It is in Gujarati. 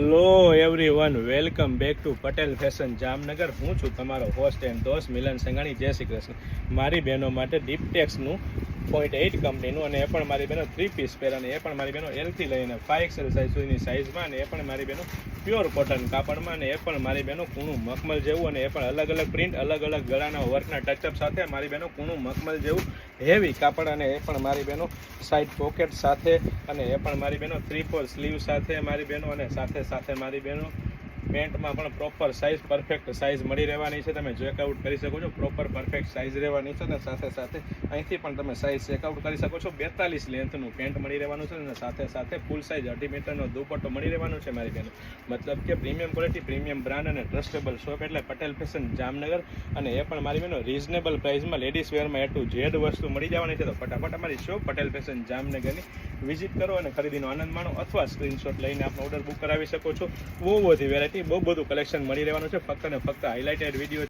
Hello everyone, welcome back to Patel fashion Jamnagar. હું છું તમારો હોસ્ટ એન્ડ દોસ્ત મિલન સંઘાણી. જય શ્રી કૃષ્ણ. મારી બહેનો માટે ડીપટેક્સનું 0.8 કંપનીનું, અને એ પણ મારી બહેનો 3 પીસ પહેર, અને એ પણ મારી બહેનો એલથી લઈને 5XL સાઇઝ સુધીની સાઇઝમાં, અને એ પણ મારી બહેનો પ્યોર કોટન કાપડમાં, અને એ પણ મારી બહેનો કૂણું મખમલ જેવું, અને એ પણ અલગ અલગ પ્રિન્ટ, અલગ અલગ ગળાના વર્કના ટચઅપ સાથે મારી બહેનો કૂણું મખમલ જેવું હેવી કાપડ, અને એ પણ મારી બહેનો સાઈડ પોકેટ સાથે, અને એ પણ મારી બહેનો 3/4 સ્લીવ સાથે મારી બહેનો, અને સાથે મારી બહેનો પેન્ટમાં પણ પ્રોપર સાઇઝ, પરફેક્ટ સાઇઝ મળી રહેવાની છે. તમે ચેકઆઉટ કરી શકો છો, પ્રોપર પરફેક્ટ સાઇઝ રહેવાની છે, અને સાથે અહીંથી પણ તમે સાઇઝ ચેકઆઉટ કરી શકો છો. 42 લેન્થનું પેન્ટ મળી રહેવાનું છે, અને સાથે ફૂલ સાઇઝ 2.5 મીટરનો દુપટ્ટો મળી રહેવાનો છે મારી બહેનો. મતલબ કે પ્રીમિયમ ક્વોલિટી, પ્રીમિયમ બ્રાન્ડ અને ટ્રસ્ટેબલ શોપ એટલે પટેલ ફેશન જામનગર. અને એ પણ મારી બહેનો રિઝનેબલ પ્રાઇસમાં લેડીઝ વેરમાં A to Z વસ્તુ મળી જવાની છે. તો ફટાફટ અમારી શોપ પટેલ ફેશન જામનગરની વિઝિટ કરો અને ખરીદીનો આનંદ માણો, અથવા સ્ક્રીનશોટ લઈને આપણો ઓર્ડર બુક કરાવી શકો છો. બહુ બધી વેરાયટી, બહુ બધું કલેક્શન મળી રહેવાનું છે. ફક્ત ને ફક્ત હાઇલાઇટેડ વિડીયો